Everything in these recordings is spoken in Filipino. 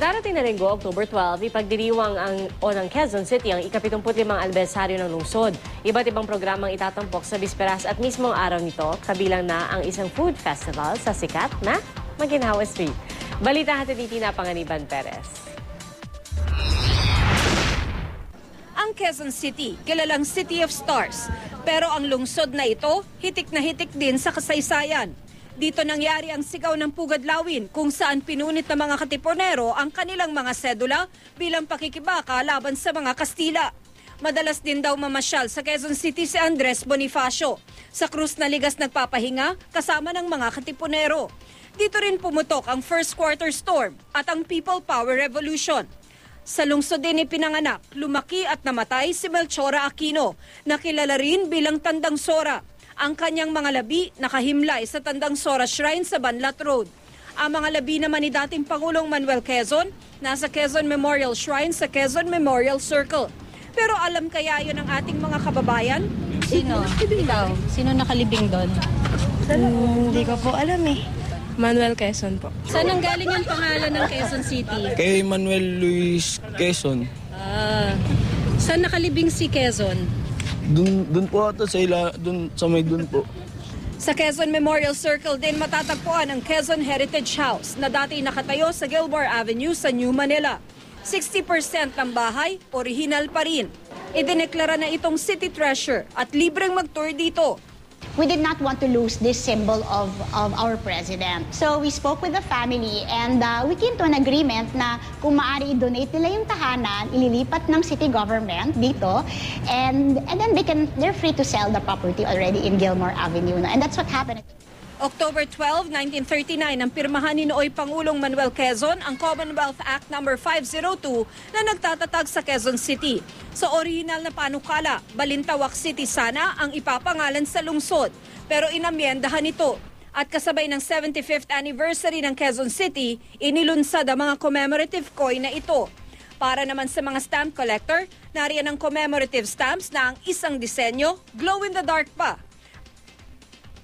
Darating na linggo, October 12, ipagdiriwang ng Quezon City ang ika-75 anibersaryo ng lungsod. Iba't ibang programang itatampok sa bisperas at mismong araw nito, kabilang na ang isang food festival sa sikat na Maginhawa Street. Balita hatid ni Tina Panganiban Perez. Ang Quezon City, kilalang City of Stars. Pero ang lungsod na ito, hitik na hitik din sa kasaysayan. Dito nangyari ang sigaw ng Pugadlawin kung saan pinunit ng mga katipunero ang kanilang mga sedula bilang pakikibaka laban sa mga Kastila. Madalas din daw mamasyal sa Quezon City si Andres Bonifacio. Sa krus na ligas nagpapahinga kasama ng mga katipunero. Dito rin pumutok ang First Quarter Storm at ang People Power Revolution. Sa lungsod din ipinanganak, lumaki at namatay si Melchora Aquino, na kilala rin bilang Tandang Sora. Ang kanyang mga labi nakahimlay sa Tandang Sora Shrine sa Banlat Road. Ang mga labi naman ni dating Pangulong Manuel Quezon nasa Quezon Memorial Shrine sa Quezon Memorial Circle. Pero alam kaya yun ng ating mga kababayan? Sino? Ikaw? Sino nakalibing doon? Hindi ko po alam eh. Manuel Quezon po. Saan ang galing ang pangalan ng Quezon City? Kay Manuel Luis Quezon. Saan nakalibing si Quezon? Dun po ata sa may dun po. Sa Quezon Memorial Circle din matatagpuan ang Quezon Heritage House na dati nakatayo sa Gilmore Avenue sa New Manila. 60% ng bahay, orihinal pa rin. Idineklara na itong city treasure at libreng mag-tour dito. We did not want to lose this symbol of our president. So we spoke with the family and we came to an agreement na kung maaari i-donate nila yung tahanan, ililipat ng city government dito, and then they're free to sell the property already in Gilmore Avenue. And that's what happened. October 12, 1939, ang pirmahan ni Nooy Pangulong Manuel Quezon ang Commonwealth Act No. 502 na nagtatatag sa Quezon City. Sa orihinal na panukala, Balintawak City sana ang ipapangalan sa lungsod, pero inamyendahan ito. At kasabay ng 75th anniversary ng Quezon City, inilunsad ang mga commemorative coin na ito. Para naman sa mga stamp collector, nariyan ang commemorative stamps na ang isang disenyo, glow-in-the-dark pa.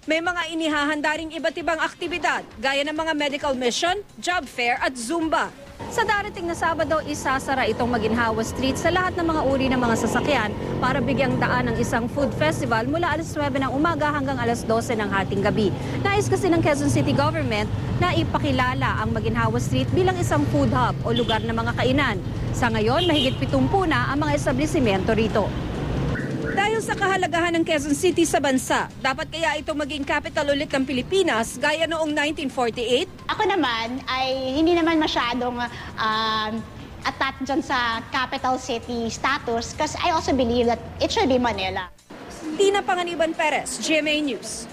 May mga inihahanda ring iba't ibang aktibidad gaya ng mga medical mission, job fair at Zumba. Sa darating na Sabado, isasara itong Maginhawa Street sa lahat ng mga uri ng mga sasakyan para bigyang daan ng isang food festival mula alas 9 ng umaga hanggang alas 12 ng hating gabi. Nais kasi ng Quezon City Government na ipakilala ang Maginhawa Street bilang isang food hub o lugar ng mga kainan. Sa ngayon, mahigit 70 na ang mga establisimento rito. Dahil sa kahalagahan ng Quezon City sa bansa, dapat kaya ito maging capital ulit ng Pilipinas gaya noong 1948? Ako naman ay hindi naman masyadong attached dyan sa capital city status because I also believe that it should be Manila. Tina Panganiban Perez, GMA News.